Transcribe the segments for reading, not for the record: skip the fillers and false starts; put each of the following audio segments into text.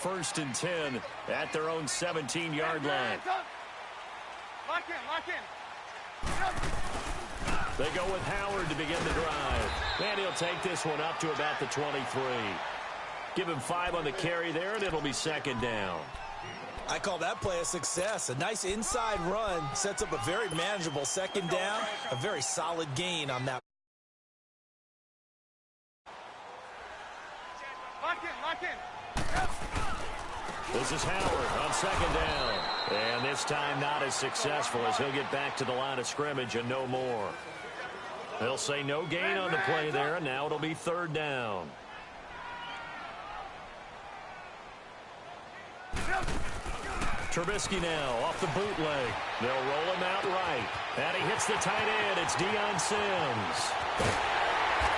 first and 10 at their own 17-yard line. Lock in. They go with Howard to begin the drive. And he'll take this one up to about the 23. Give him 5 on the carry there, and it'll be second down. I call that play a success. A nice inside run sets up a very manageable second down, a very solid gain on that. Lock in. This is Howard on second down. And this time not as successful as he'll get back to the line of scrimmage and no more. They'll say no gain on the play there, and now it'll be third down. Trubisky now off the bootleg. They'll roll him out right. And he hits the tight end. It's Deion Sims.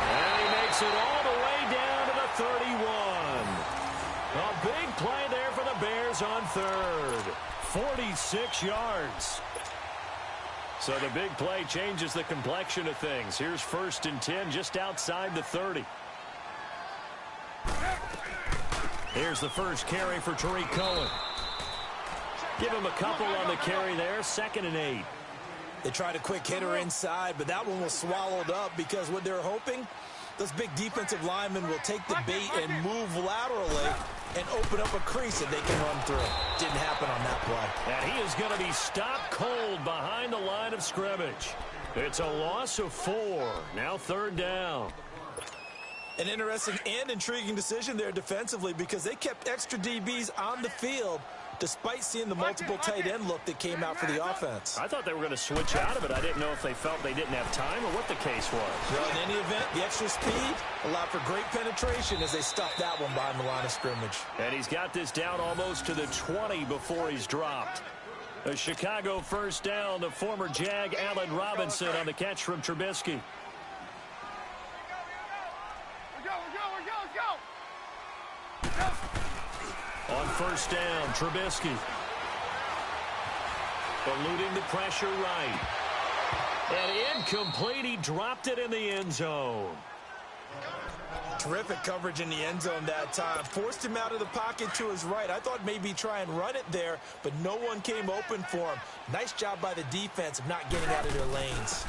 And he makes it all the way down to the 31. A big play there for the Bears on third. 46 yards. So the big play changes the complexion of things. Here's first and 10 just outside the 30. Here's the first carry for Tariq Cohen. Give him a couple on the carry there. Second and 8. They tried a quick hitter inside, but that one was swallowed up because what they're hoping, those big defensive linemen will take the bait and move laterally and open up a crease that they can run through. Didn't happen on that play. And he is going to be stopped cold behind the line of scrimmage. It's a loss of 4. Now third down. An interesting and intriguing decision there defensively because they kept extra DBs on the field despite seeing the multiple tight end look that came out for the offense. I thought they were going to switch out of it. I didn't know if they felt they didn't have time or what the case was. Well, in any event, the extra speed allowed for great penetration as they stuffed that one behind the line of scrimmage. And he's got this down almost to the 20 before he's dropped. A Chicago first down, the former Jag Allen Robinson on the catch from Trubisky. On first down, Trubisky. Eluding the pressure right. And incomplete. He dropped it in the end zone. Terrific coverage in the end zone that time. Forced him out of the pocket to his right. I thought maybe try and run it there, but no one came open for him. Nice job by the defense of not getting out of their lanes.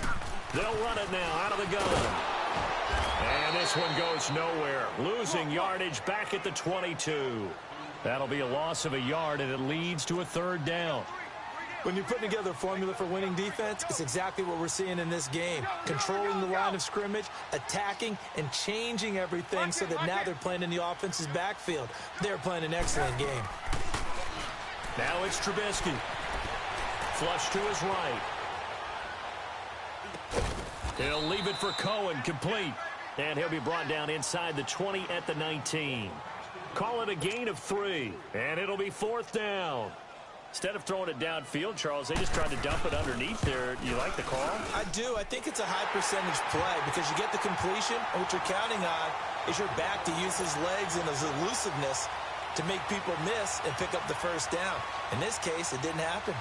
They'll run it now out of the gun. And this one goes nowhere. Losing yardage back at the 22. That'll be a loss of a yard, and it leads to a third down. When you're putting together a formula for winning defense, it's exactly what we're seeing in this game. Controlling the line of scrimmage, attacking, and changing everything so that now they're playing in the offense's backfield. They're playing an excellent game. Now it's Trubisky. Flush to his right. He'll leave it for Cohen, complete. And he'll be brought down inside the 20 at the 19. Call it a gain of 3, and it'll be fourth down. Instead of throwing it downfield, Charles, they just tried to dump it underneath there. You like the call? I do. I think it's a high percentage play because you get the completion, and what you're counting on is your back to use his legs and his elusiveness to make people miss and pick up the first down. In this case, it didn't happen.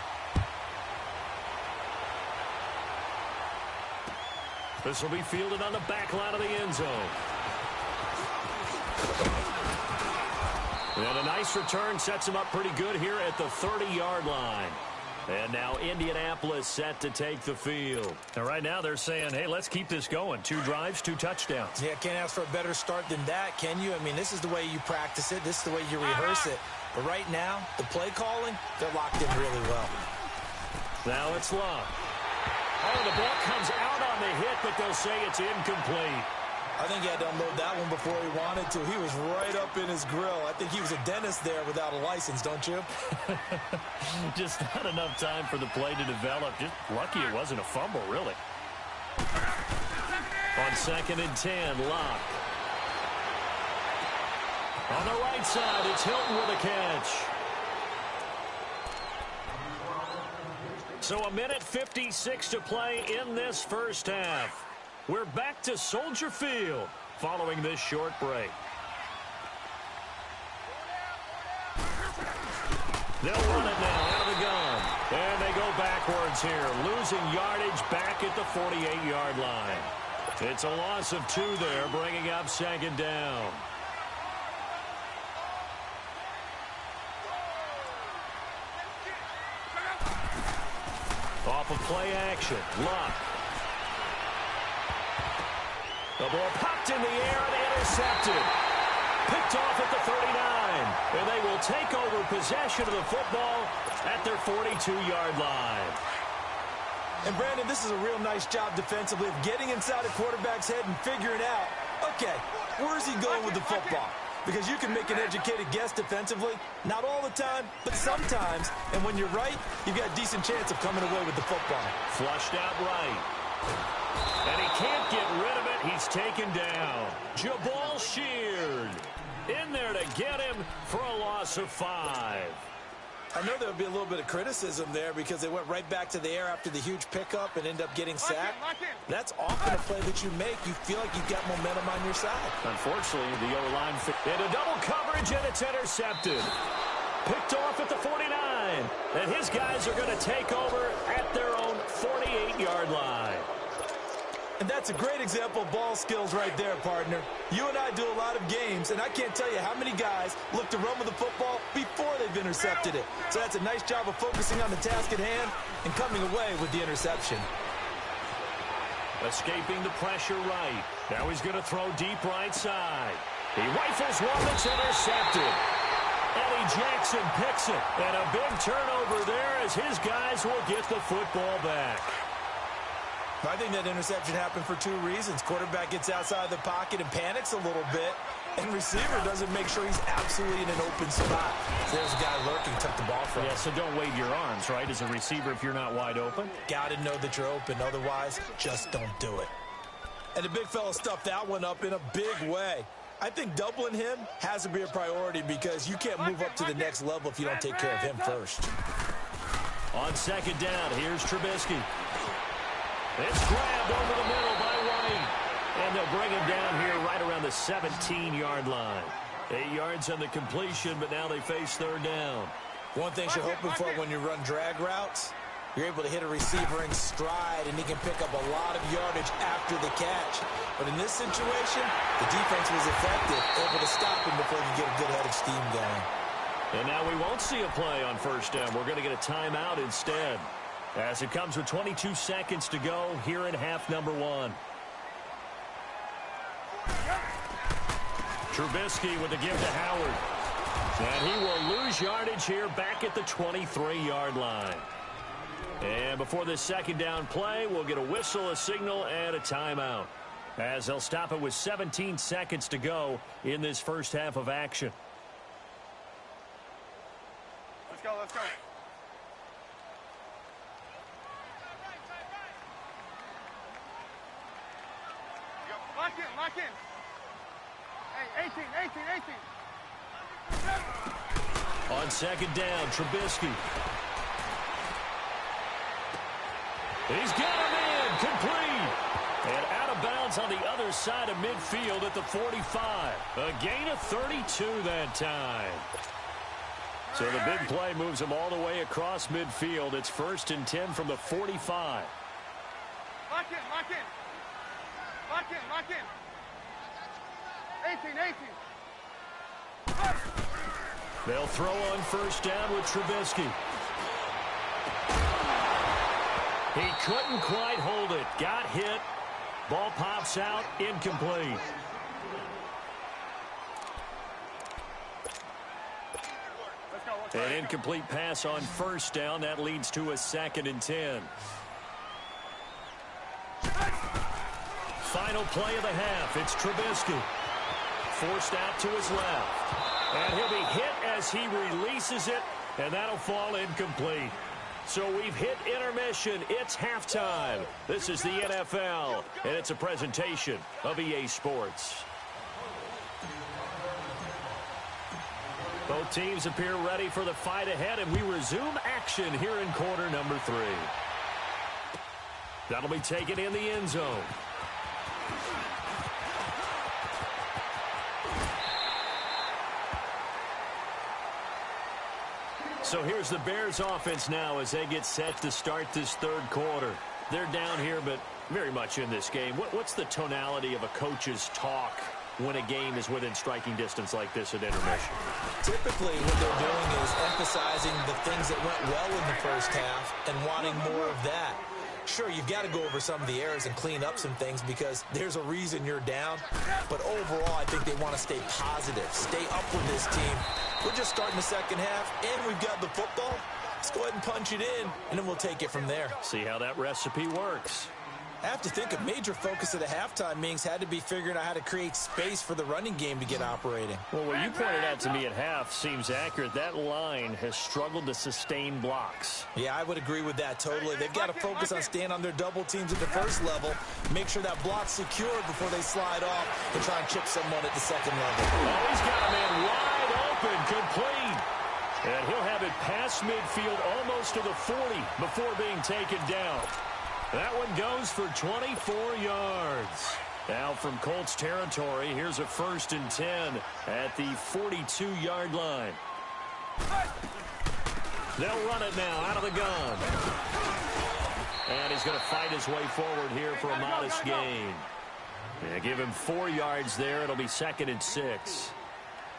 This will be fielded on the back line of the end zone. And a nice return sets him up pretty good here at the 30-yard line. And now Indianapolis set to take the field. And right now they're saying, hey, let's keep this going. 2 drives, 2 touchdowns. Yeah, can't ask for a better start than that, can you? I mean, this is the way you practice it. This is the way you rehearse it. But right now, the play calling, they're locked in really well. Now it's Love. Oh, the ball comes out on the hit, but they'll say it's incomplete. I think he had to unload that one before he wanted to. He was right up in his grill. I think he was a dentist there without a license, don't you? Just not enough time for the play to develop. Just lucky it wasn't a fumble, really. On second and 10, Locke. On the right side, it's Hilton with a catch. So 1:56 to play in this first half. We're back to Soldier Field following this short break. They'll run it now out of the gun. And they go backwards here, losing yardage back at the 48-yard line. It's a loss of 2 there, bringing up second down. Off of play action. Luck. The ball popped in the air and intercepted. Picked off at the 39. And they will take over possession of the football at their 42-yard line. And, Brandon, this is a real nice job defensively of getting inside a quarterback's head and figuring out, okay, where's he going with the football? Because you can make an educated guess defensively. Not all the time, but sometimes. And when you're right, you've got a decent chance of coming away with the football. Flushed out right. And he can't get rid of it. He's taken down. Jabal Sheard in there to get him for a loss of 5. I know there would be a little bit of criticism there because they went right back to the air after the huge pickup and end up getting sacked. That's often a play that you make. You feel like you've got momentum on your side. Unfortunately, the O-line into double coverage, and it's intercepted. Picked off at the 49. And his guys are going to take over at their own 48-yard line. And that's a great example of ball skills right there, partner. You and I do a lot of games, and I can't tell you how many guys look to run with the football before they've intercepted it. So that's a nice job of focusing on the task at hand and coming away with the interception. Escaping the pressure right. Now he's going to throw deep right side. He rifles one that's intercepted. Eddie Jackson picks it. And a big turnover there as his guys will get the football back. I think that interception happened for 2 reasons. Quarterback gets outside the pocket and panics a little bit, and receiver doesn't make sure he's absolutely in an open spot. So there's a guy lurking, took the ball from him. Yeah, so don't wave your arms, right, as a receiver if you're not wide open. Got to know that you're open. Otherwise, just don't do it. And the big fella stuffed that one up in a big way. I think doubling him has to be a priority because you can't move up to the next level if you don't take care of him first. On second down, here's Trubisky. It's grabbed over the middle by White. And they'll bring him down here right around the 17-yard line. 8 yards on the completion, but now they face third down. One thing you're hoping for when you run drag routes, you're able to hit a receiver in stride, and he can pick up a lot of yardage after the catch. But in this situation, the defense was effective, able to stop him before he could get a good head of steam going. And now we won't see a play on first down. We're going to get a timeout instead. As it comes with 22 seconds to go here in half number 1. Trubisky with the give to Howard. And he will lose yardage here back at the 23-yard line. And before this second down play, we'll get a whistle, a signal, and a timeout. As they'll stop it with 17 seconds to go in this first half of action. Let's go, let's go. Lock in, lock in. Hey, 18. On second down, Trubisky. He's got him in, complete. And out of bounds on the other side of midfield at the 45. A gain of 32 that time. So the big play moves him all the way across midfield. It's 1st and 10 from the 45. Lock in. Lock in. 18. They'll throw on first down with Trubisky. He couldn't quite hold it. Got hit. Ball pops out. Incomplete. An incomplete pass on first down. That leads to a 2nd and 10. Final play of the half. It's Trubisky. Forced out to his left. And he'll be hit as he releases it, and that'll fall incomplete. So we've hit intermission. It's halftime. This is the NFL, and it's a presentation of EA Sports. Both teams appear ready for the fight ahead, and we resume action here in quarter number 3. That'll be taken in the end zone. So here's the Bears offense now as they get set to start this third quarter. They're down here, but very much in this game. What's the tonality of a coach's talk when a game is within striking distance like this at intermission? Typically, what they're doing is emphasizing the things that went well in the first half and wanting more of that. Sure, you've got to go over some of the errors and clean up some things because there's a reason you're down. But overall, I think they want to stay positive, stay up with this team. We're just starting the second half, and we've got the football. Let's go ahead and punch it in, and then we'll take it from there. See how that recipe works. I have to think a major focus of the halftime meetings had to be figuring out how to create space for the running game to get operating. Well, what you pointed out to me at half seems accurate. That line has struggled to sustain blocks. Yeah, I would agree with that totally. They've got to focus on staying on their double teams at the first level, make sure that block's secured before they slide off and try and chip someone at the second level. Oh, he's got a man wide open, complete. And he'll have it past midfield almost to the 40 before being taken down. That one goes for 24 yards. Now from Colts territory, here's a 1st and 10 at the 42-yard line. They'll run it now out of the gun. And he's going to fight his way forward here for a modest gain. Yeah, give him 4 yards there. It'll be 2nd and 6.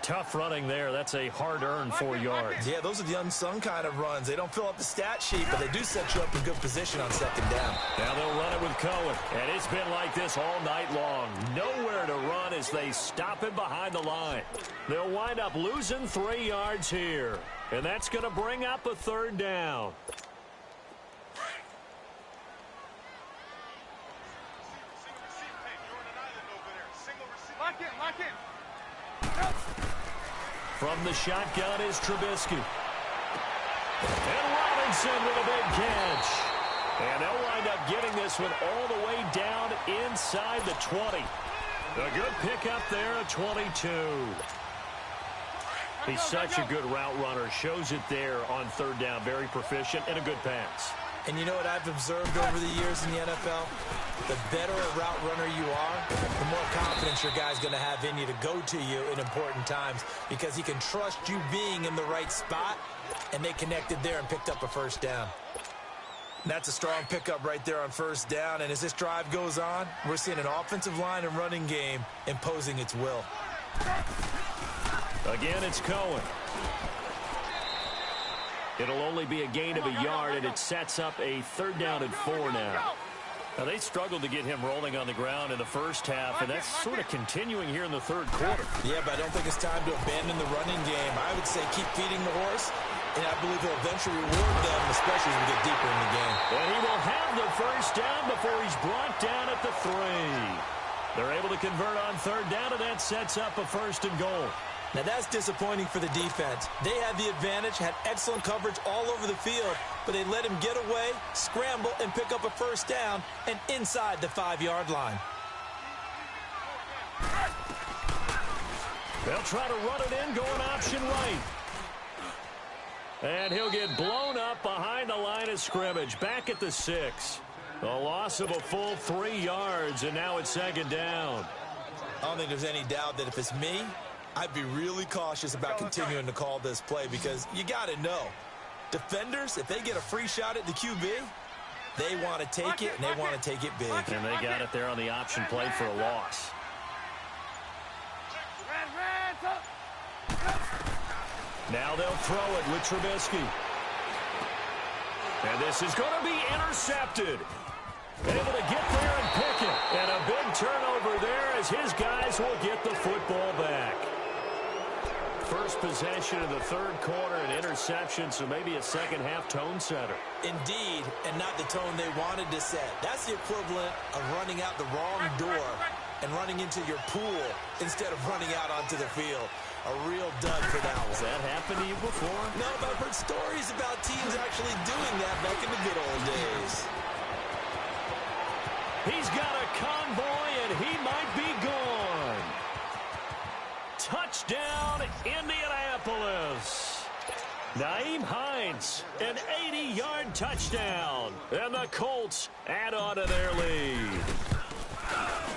Tough running there. That's a hard-earned 4 yards. Yeah, those are the unsung kind of runs. They don't fill up the stat sheet, but they do set you up in good position on 2nd down. Now they'll run it with Cohen. And it's been like this all night long. Nowhere to run as they stop him behind the line. They'll wind up losing 3 yards here. And that's going to bring up a 3rd down. Lock in. From the shotgun is Trubisky. And Robinson with a big catch. And they'll wind up getting this one all the way down inside the 20. A good pickup there at 22. He's such a good route runner. Shows it there on 3rd down. Very proficient and a good pass. And you know what I've observed over the years in the NFL? The better a route runner you are, the more confidence your guy's going to have in you to go to you in important times because he can trust you being in the right spot, and they connected there and picked up a 1st down. And that's a strong pickup right there on 1st down, and as this drive goes on, we're seeing an offensive line and running game imposing its will. Again, it's Cohen. It'll only be a gain of a yard, and it sets up a 3rd down and 4 now. Now, they struggled to get him rolling on the ground in the first half, and that's sort of continuing here in the 3rd quarter. Yeah, but I don't think it's time to abandon the running game. I would say keep feeding the horse, and I believe he'll eventually reward them, especially as we get deeper in the game. And he will have the 1st down before he's brought down at the 3. They're able to convert on 3rd down, and that sets up a 1st and goal. Now, that's disappointing for the defense. They had the advantage, had excellent coverage all over the field, but they let him get away, scramble, and pick up a 1st down and inside the 5-yard line. They'll try to run it in, going option right. And he'll get blown up behind the line of scrimmage, back at the 6. A loss of a full 3 yards, and now it's 2nd down. I don't think there's any doubt that if it's me, I'd be really cautious about continuing to call this play because you got to know, defenders, if they get a free shot at the QB, they want to take it, and they want to take it big. And they got it there on the option play for a loss. Now they'll throw it with Trubisky. And this is going to be intercepted. Able to get there and pick it. And a big turnover there as his guys will get the football back. First possession of the 3rd quarter, an interception, so maybe a second-half tone setter. Indeed, and not the tone they wanted to set. That's the equivalent of running out the wrong door and running into your pool instead of running out onto the field. A real dud for that one. Has that happened to you before? No, but I've heard stories about teams actually doing that back in the good old days. He's got a convoy, and he might be gone. Touchdown, Indianapolis. Nyheim Hines, an 80-yard touchdown. And the Colts add on to their lead.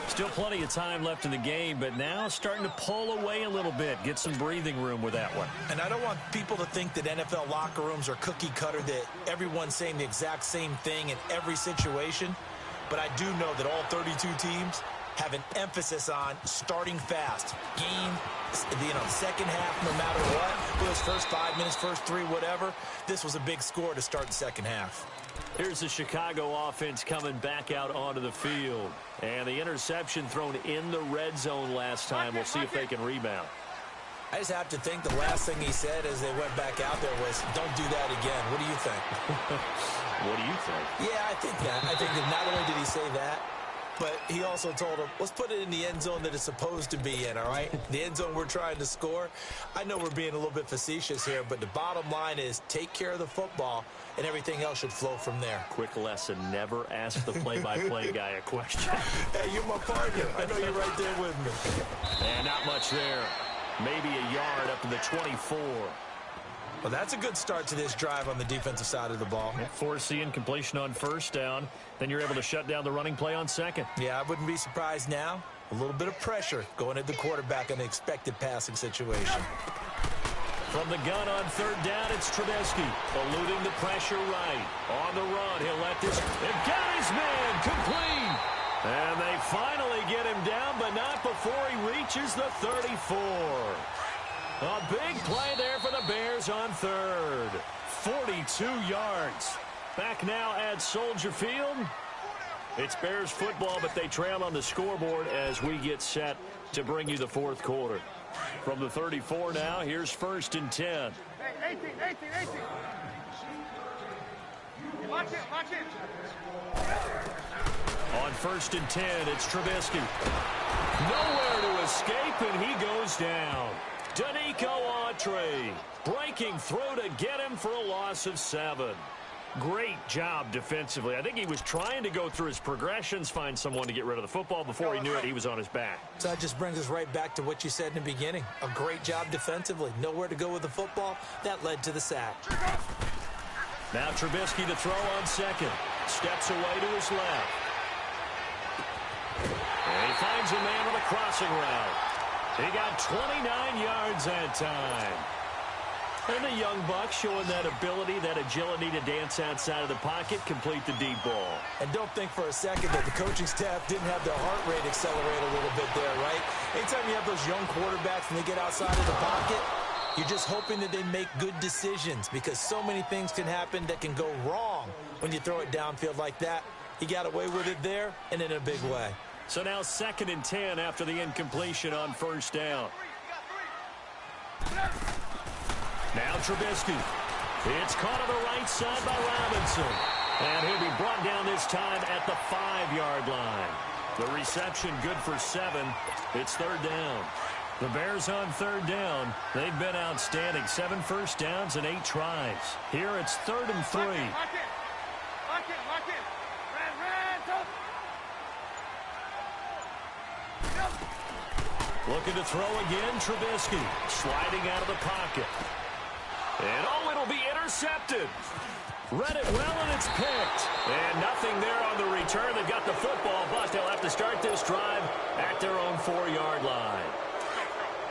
Still plenty of time left in the game, but now starting to pull away a little bit. Get some breathing room with that one. And I don't want people to think that NFL locker rooms are cookie cutter, that everyone's saying the exact same thing in every situation. But I do know that all 32 teams have an emphasis on starting fast. Game, second half, no matter what. Those first 5 minutes, first 3, whatever. This was a big score to start the second half. Here's the Chicago offense coming back out onto the field. And the interception thrown in the red zone last time. We'll see if they can rebound. I just have to think the last thing he said as they went back out there was, don't do that again. What do you think? What do you think? Yeah, I think that. I think that not only did he say that, but he also told him, let's put it in the end zone that it's supposed to be in, all right? The end zone we're trying to score. I know we're being a little bit facetious here, but the bottom line is take care of the football, and everything else should flow from there. Quick lesson, never ask the play-by-play guy a question. Hey, you're my partner. I know you're right there with me. And not much there. Maybe a yard up to the 24. Well, that's a good start to this drive on the defensive side of the ball. Force the incompletion on first down. Then you're able to shut down the running play on second. Yeah, I wouldn't be surprised now. A little bit of pressure going at the quarterback in the expected passing situation. From the gun on third down, it's Trubisky. Eluding the pressure right. On the run, he'll let this. They've got his man complete. And they finally get him down, but not before he reaches the 34. A big play there for the Bears on third. 42 yards. Back now at Soldier Field. It's Bears football, but they trail on the scoreboard as we get set to bring you the fourth quarter. From the 34 now, here's first and 10. Hey, 18. Lock in. On first and 10, it's Trubisky. Nowhere to escape, and he goes down. Danico Autry breaking through to get him for a loss of 7. Great job defensively. I think he was trying to go through his progressions, find someone to get rid of the football. Before he knew it, he was on his back. So that just brings us right back to what you said in the beginning. A great job defensively. Nowhere to go with the football. That led to the sack. Now Trubisky to throw on second. Steps away to his left. And he finds a man on a crossing route. He got 29 yards that time. And the young buck showing that ability, that agility to dance outside of the pocket, complete the deep ball. And don't think for a second that the coaching staff didn't have their heart rate accelerate a little bit there, right? Anytime you have those young quarterbacks and they get outside of the pocket, you're just hoping that they make good decisions because so many things can happen that can go wrong when you throw it downfield like that. He got away with it there and in a big way. So now second and 10 after the incompletion on first down. Now Trubisky. It's caught on the right side by Robinson. And he'll be brought down this time at the 5-yard line. The reception good for 7. It's third down. The Bears on third down. They've been outstanding. 7 first downs and 8 tries. Here it's third and 3. Lock in. Red, Looking to throw again, Trubisky. Sliding out of the pocket. And it'll be intercepted. Read it well, and it's picked. And nothing there on the return. They've got the football, but they'll have to start this drive at their own 4-yard line.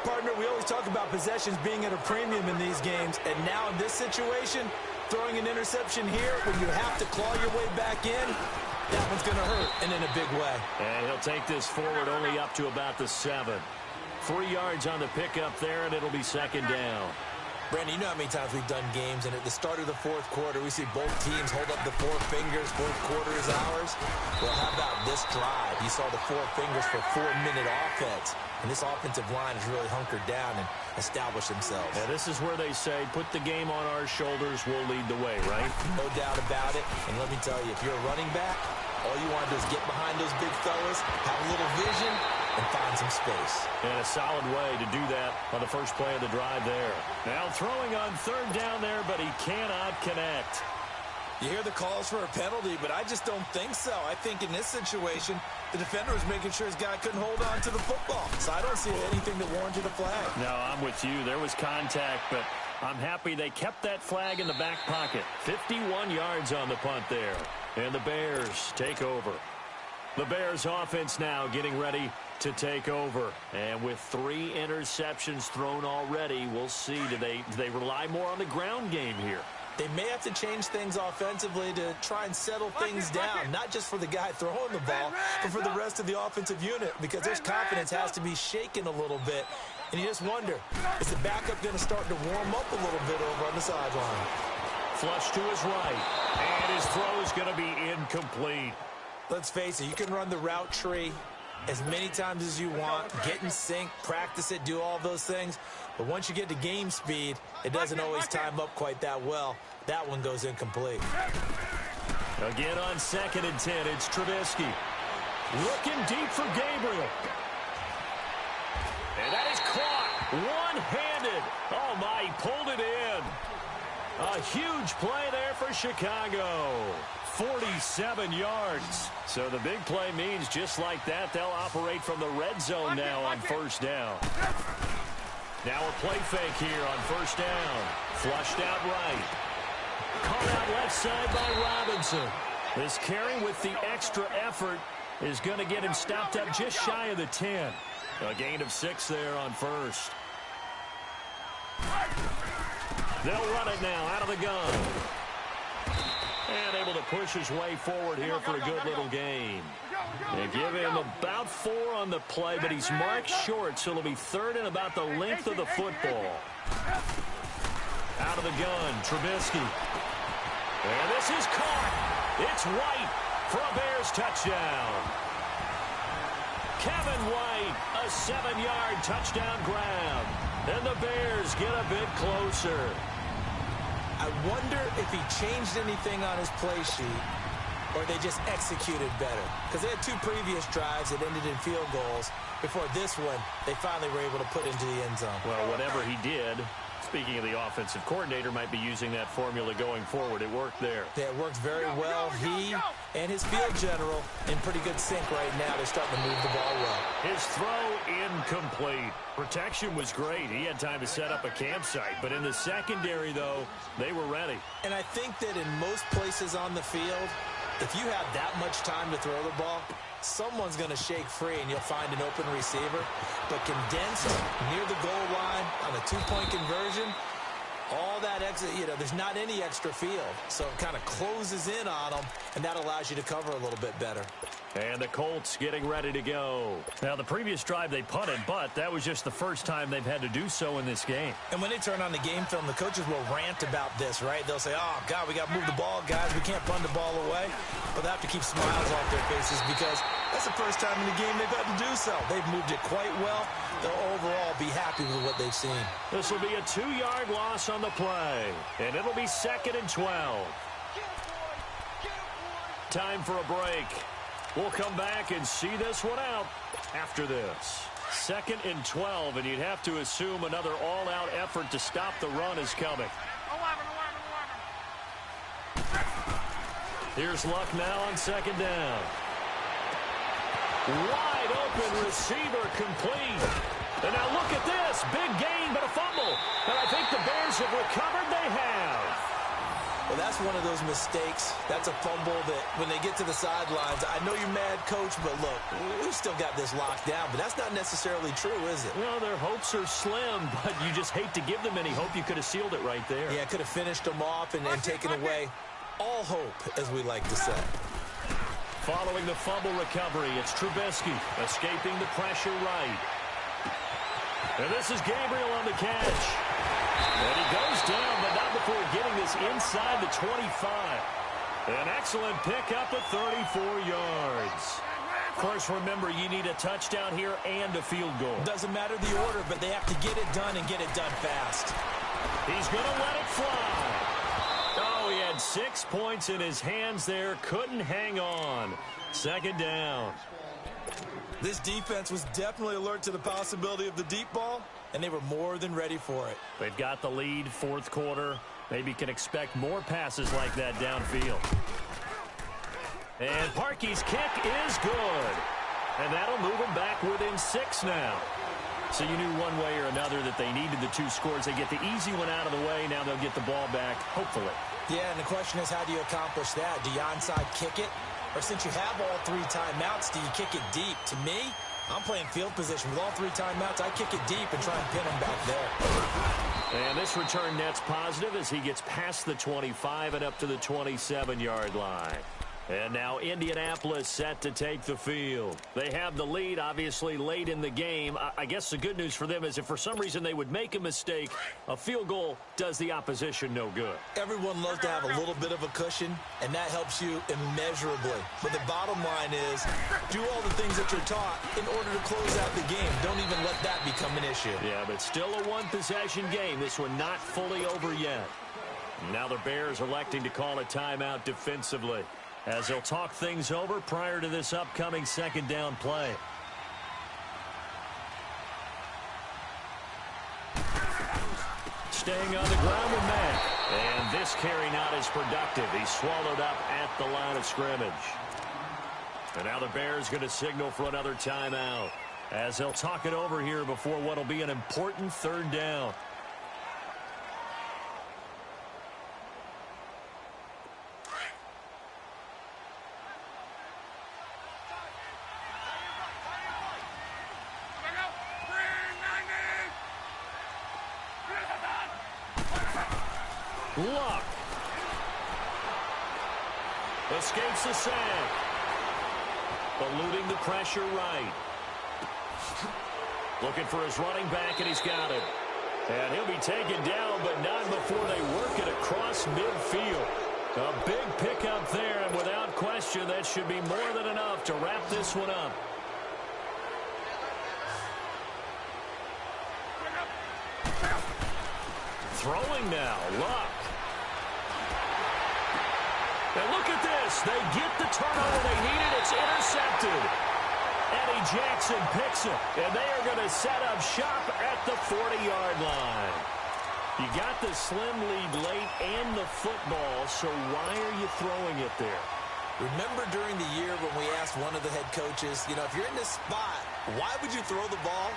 Partner, we always talk about possessions being at a premium in these games, and now in this situation, throwing an interception here when you have to claw your way back in, that one's going to hurt, and in a big way. And he'll take this forward only up to about the 7. 3 yards on the pickup there, and it'll be second down. Brandon, you know how many times we've done games, and at the start of the fourth quarter, we see both teams hold up the 4 fingers, fourth quarter is ours. Well, how about this drive? You saw the 4 fingers for 4-minute offense, and this offensive line has really hunkered down and established themselves. Yeah, this is where they say, put the game on our shoulders, we'll lead the way, right? No doubt about it, and let me tell you, if you're a running back, all you want to do is get behind those big fellas, have a little vision, and find some space. And a solid way to do that on the first play of the drive there. Now throwing on third down there, but he cannot connect. You hear the calls for a penalty, but I just don't think so. I think in this situation, the defender was making sure his guy couldn't hold on to the football. So I don't see anything that warranted a flag. No, I'm with you. There was contact, but I'm happy they kept that flag in the back pocket. 51 yards on the punt there. And the Bears take over. The Bears offense now getting ready to take over. And with 3 interceptions thrown already, we'll see. Do they rely more on the ground game here? They may have to change things offensively to try and settle things down, not just for the guy throwing the ball, but for the rest of the offensive unit, because their confidence has to be shaken a little bit. And you just wonder, is the backup going to start to warm up a little bit over on the sideline? Flush to his right, and his throw is going to be incomplete. Let's face it, you can run the route tree as many times as you want, get in sync, practice it, do all those things. But once you get to game speed, it doesn't always time up quite that well. That one goes incomplete. Again on 2nd and 10, it's Trubisky. Looking deep for Gabriel. And that is caught one-handed. Oh, my, he pulled it in. A huge play there for Chicago. 47 yards. So the big play means just like that, they'll operate from the red zone now on 1st down. Now a play fake here on 1st down. Flushed out right. Caught out left side by Robinson. This carry with the extra effort is going to get him stopped up just shy of the 10. A gain of 6 there on 1st. They'll run it now out of the gun. And able to push his way forward here for a good little gain. They give him about 4 on the play, but he's marked short, so it'll be 3rd and about the length of the football. Out of the gun, Trubisky. And this is caught. It's White for a Bears touchdown. Kevin White, a 7-yard touchdown grab. And the Bears get a bit closer. I wonder if he changed anything on his play sheet or they just executed better. Because they had 2 previous drives that ended in field goals. Before this one, they finally were able to put into the end zone. Well, whatever he did, speaking of the offensive coordinator, might be using that formula going forward. It worked there. Yeah, it worked very well. He and his field general in pretty good sync right now. They're starting to move the ball well. His throw incomplete. Protection was great. He had time to set up a campsite. But in the secondary, though, they were ready. And I think that in most places on the field, if you have that much time to throw the ball, someone's going to shake free and you'll find an open receiver. But condensed near the goal line on a 2-point conversion, all that exit, there's not any extra field. So it kind of closes in on them, and that allows you to cover a little bit better. And the Colts getting ready to go. Now, the previous drive they punted, but that was just the first time they've had to do so in this game. And when they turn on the game film, the coaches will rant about this, right? They'll say, oh, God, we got to move the ball, guys. We can't punt the ball away. But they have to keep smiles off their faces because that's the first time in the game they've had to do so. They've moved it quite well. They'll overall be happy with what they've seen. This will be a 2-yard loss on the play, and it'll be 2nd and 12. Time for a break. We'll come back and see this one out after this. 2nd and 12, and you'd have to assume another all-out effort to stop the run is coming. 11. Here's Luck now on 2nd down. Wide open receiver complete. And now look at this. Big gain, but a fumble. And I think the Bears have recovered. They have. Well, that's one of those mistakes. That's a fumble that when they get to the sidelines, I know you're mad, Coach, but look, we've still got this locked down. But that's not necessarily true, is it? Well, their hopes are slim, but you just hate to give them any hope. You could have sealed it right there. Yeah, could have finished them off and taken away all hope, as we like to say. Following the fumble recovery, it's Trubisky escaping the pressure right. And this is Gabriel on the catch. And he goes down, but not before getting this inside the 25. An excellent pickup at 34 yards. Of course, remember, you need a touchdown here and a field goal. Doesn't matter the order, but they have to get it done and get it done fast. He's going to let it fly. Oh, he had 6 points in his hands there. Couldn't hang on. 2nd down. This defense was definitely alert to the possibility of the deep ball, and they were more than ready for it. They've got the lead, 4th quarter. Maybe can expect more passes like that downfield. And Parkey's kick is good. And that'll move them back within 6 now. So you knew one way or another that they needed the 2 scores. They get the easy one out of the way. Now they'll get the ball back, hopefully. Yeah, and the question is, how do you accomplish that? Do you onside kick it? Or since you have all 3 timeouts, do you kick it deep? To me, I'm playing field position with all 3 timeouts. I kick it deep and try and pin them back there. And this return net's positive as he gets past the 25 and up to the 27-yard line. And now Indianapolis set to take the field. They have the lead, obviously, late in the game. I guess the good news for them is if for some reason they would make a mistake, a field goal does the opposition no good. Everyone loves to have a little bit of a cushion, and that helps you immeasurably. But the bottom line is do all the things that you're taught in order to close out the game. Don't even let that become an issue. Yeah, but still a one-possession game. This one not fully over yet. Now the Bears electing to call a timeout defensively, as they'll talk things over prior to this upcoming second down play. Staying on the ground with Mack. And this carry not as productive. He's swallowed up at the line of scrimmage. And now the Bears going to signal for another timeout, as they'll talk it over here before what will be an important third down. Luck escapes the sack, eluding the pressure right. Looking for his running back, and he's got it. And he'll be taken down, but not before they work it across midfield. A big pickup there, and without question, that should be more than enough to wrap this one up. Throwing now, Luck. And look at this. They get the turnover they needed. It's intercepted. Eddie Jackson picks it, and they are going to set up shop at the 40-yard line. You got the slim lead late and the football, so why are you throwing it there? Remember during the year when we asked one of the head coaches, you know, if you're in this spot, why would you throw the ball?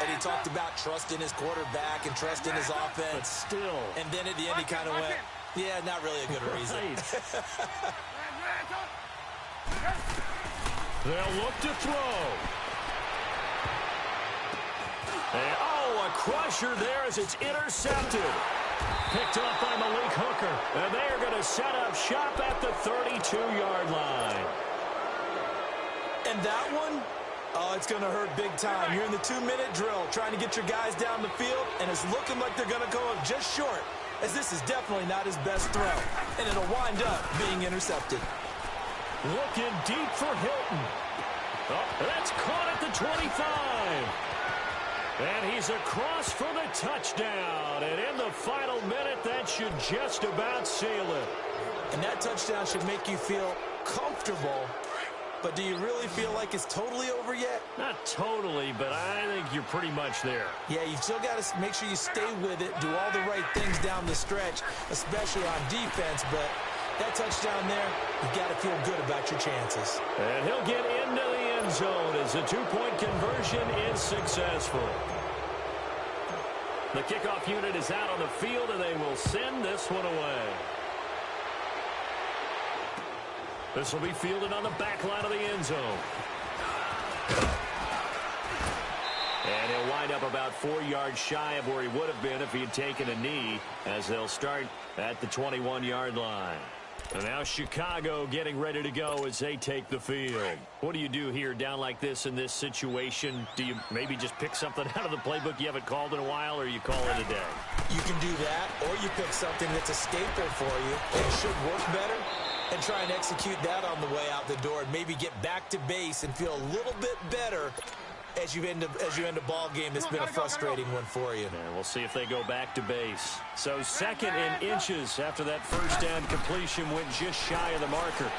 And he talked about trusting his quarterback and trusting his offense. But still. And then at the end he kind of went, yeah, not really a good reason. They'll look to throw. And, oh, a crusher there as it's intercepted. Picked up by Malik Hooker. And they are going to set up shop at the 32-yard line. And that one, oh, it's going to hurt big time. You're in the 2-minute drill trying to get your guys down the field, and it's looking like they're going to go up just short, as this is definitely not his best throw, and it'll wind up being intercepted. Looking deep for Hilton. Oh, that's caught at the 25. And he's across for the touchdown. And in the final minute, that should just about seal it. And that touchdown should make you feel comfortable. But do you really feel like it's totally over yet? Not totally, but I think you're pretty much there. Yeah, you've still got to make sure you stay with it, do all the right things down the stretch, especially on defense. But that touchdown there, you've got to feel good about your chances. And he'll get into the end zone as the two-point conversion is successful. The kickoff unit is out on the field, and they will send this one away. This will be fielded on the back line of the end zone. And he'll wind up about 4 yards shy of where he would have been if he had taken a knee, as they'll start at the 21-yard line. And now Chicago getting ready to go as they take the field. What do you do here down like this in this situation? Do you maybe just pick something out of the playbook you haven't called in a while, or you call it a day? You can do that, or you pick something that's a staple for you and it should work better, and try and execute that on the way out the door and maybe get back to base and feel a little bit better as you end a ball game that's been a frustrating one for you. And we'll see if they go back to base. So second and inches after that first down completion went just shy of the marker.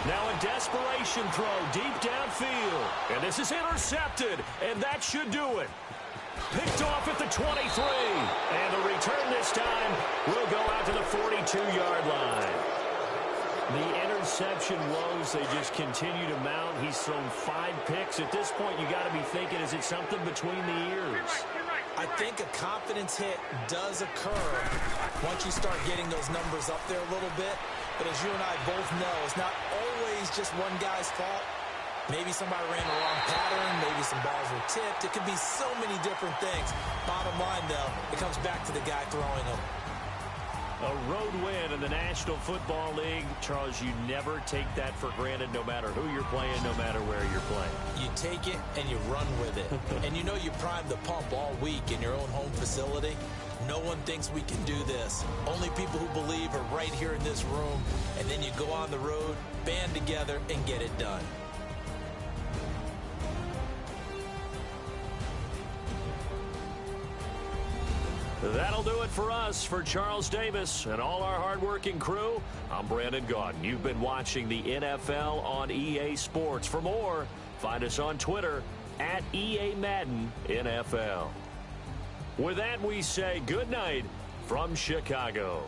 Now a desperation throw deep downfield. And this is intercepted, and that should do it. Picked off at the 23. And the return this time will go out to the 42-yard line. The interception woes, they just continue to mount. He's thrown 5 picks. At this point, you got to be thinking, is it something between the ears? I think a confidence hit does occur once you start getting those numbers up there a little bit. But as you and I both know, it's not always just one guy's fault. Maybe somebody ran the wrong pattern. Maybe some balls were tipped. It could be so many different things. Bottom line, though, it comes back to the guy throwing them. A road win in the National Football League. Charles, you never take that for granted, no matter who you're playing, no matter where you're playing. You take it and you run with it. And you know you primed the pump all week in your own home facility. No one thinks we can do this. Only people who believe are right here in this room. And then you go on the road, band together, and get it done. That'll do it for us. For Charles Davis and all our hardworking crew, I'm Brandon Gaudin. You've been watching the NFL on EA Sports. For more, find us on Twitter at EA Madden NFL. With that, we say good night from Chicago.